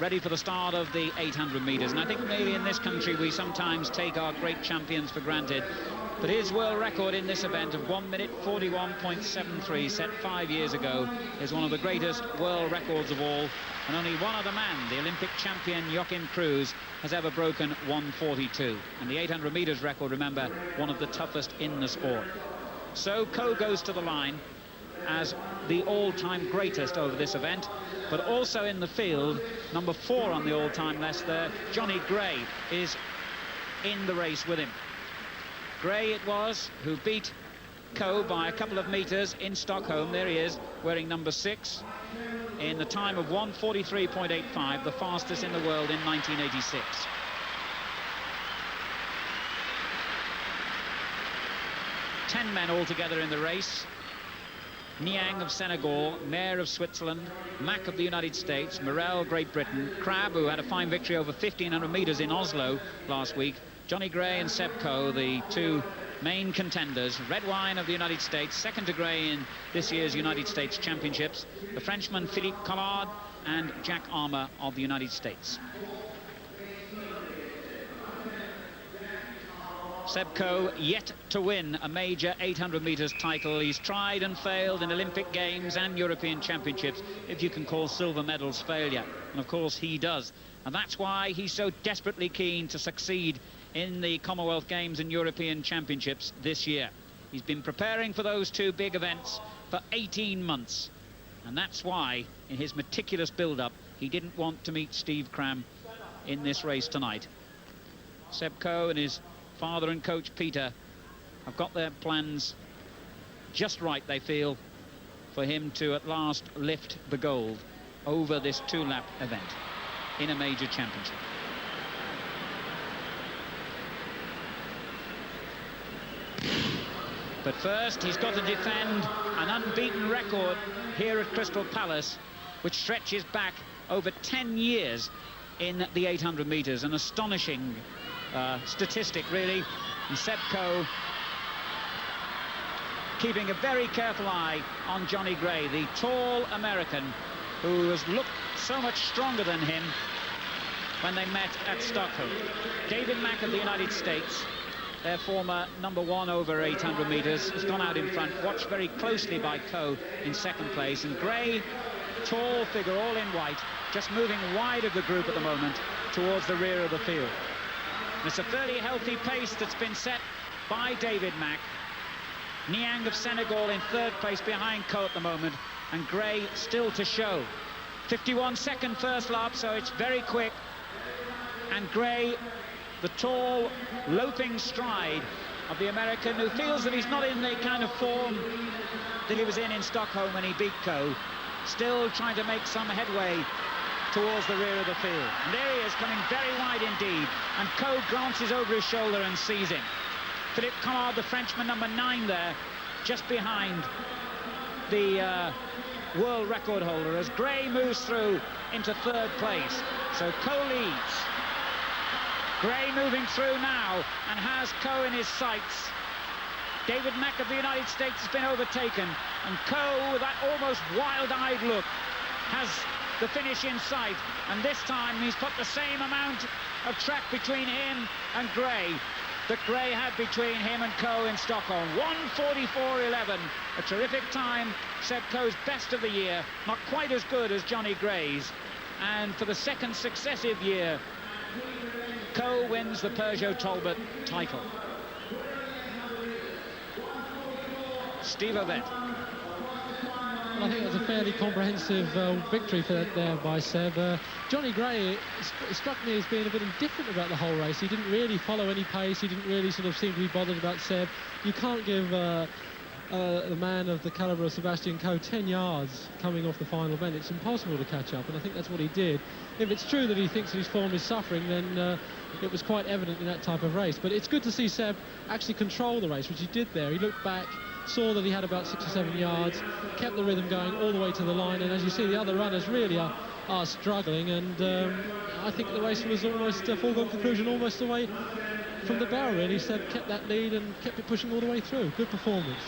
ready for the start of the 800 meters. And I think maybe in this country we sometimes take our great champions for granted. But his world record in this event of 1 minute 41.73, set 5 years ago, is one of the greatest world records of all. And only one other man, the Olympic champion Joachim Cruz, has ever broken 1:42. And the 800 meters record, remember, one of the toughest in the sport. So Coe goes to the line as the all-time greatest over this event, but also in the field, number 4 on the all-time list there, Johnny Gray, is in the race with him. Gray it was who beat Coe by a couple of meters in Stockholm. There he is, wearing number 6, in the time of 1:43.85, the fastest in the world in 1986. Ten men altogether in the race. Niang of Senegal, Mayer of Switzerland, Mack of the United States, Morel, Great Britain, Crabb, who had a fine victory over 1,500 meters in Oslo last week, Johnny Gray and Seb Coe, the two main contenders. Redwine of the United States, second to Gray in this year's United States Championships. The Frenchman Philippe Collard and Jack Armour of the United States. Seb Coe yet to win a major 800 meters title. He's tried and failed in Olympic Games and European Championships, if you can call silver medals failure. And of course he does. And that's why he's so desperately keen to succeed in the Commonwealth Games and European Championships this year. He's been preparing for those two big events for 18 months. And that's why, in his meticulous build-up, he didn't want to meet Steve Cram in this race tonight. Seb Coe and his father and coach Peter have got their plans just right, they feel, for him to at last lift the gold over this two-lap event in a major championship. But first, he's got to defend an unbeaten record here at Crystal Palace, which stretches back over 10 years in the 800 meters. An astonishing statistic, really. And Seb Coe keeping a very careful eye on Johnny Gray, the tall American who has looked so much stronger than him when they met at Stockholm. David Mack of the United States, their former number 1 over 800 meters, has gone out in front, watched very closely by Coe in second place. And Gray, tall figure, all in white, just moving wide of the group at the moment towards the rear of the field. And it's a fairly healthy pace that's been set by David Mack. Niang of Senegal in third place behind Coe at the moment, and Gray still to show. 51-second first lap, so it's very quick. And Gray, the tall, loafing stride of the American, who feels that he's not in the kind of form that he was in Stockholm when he beat Coe, still trying to make some headway towards the rear of the field. And there he is, coming very wide indeed, and Coe glances over his shoulder and sees him. Philippe Collard, the Frenchman, number 9 there, just behind the world record holder, as Gray moves through into third place. So Coe leads. Gray moving through now and has Coe in his sights. David Mack of the United States has been overtaken, and Coe, with that almost wild-eyed look, has the finish in sight. And this time he's put the same amount of track between him and Gray that Gray had between him and Coe in Stockholm. 1:44.11, a terrific time. Seb Coe's best of the year, not quite as good as Johnny Gray's. And for the second successive year, Coe wins the Peugeot Talbot title. Steve Ovett. I think it was a fairly comprehensive victory for that there by Seb. Johnny Gray, it struck me as being a bit indifferent about the whole race. He didn't really follow any pace. He didn't really sort of seem to be bothered about Seb. You can't give a man of the calibre of Sebastian Coe 10 yards coming off the final bend. It's impossible to catch up, and I think that's what he did. If it's true that he thinks that his form is suffering, then it was quite evident in that type of race. But it's good to see Seb actually control the race, which he did there. He looked back, saw that he had about 6 or 7 yards, kept the rhythm going all the way to the line, and as you see, the other runners really are struggling, and I think the race was almost a foregone conclusion almost away from the bell, really. Seb kept that lead and kept it pushing all the way through. Good performance.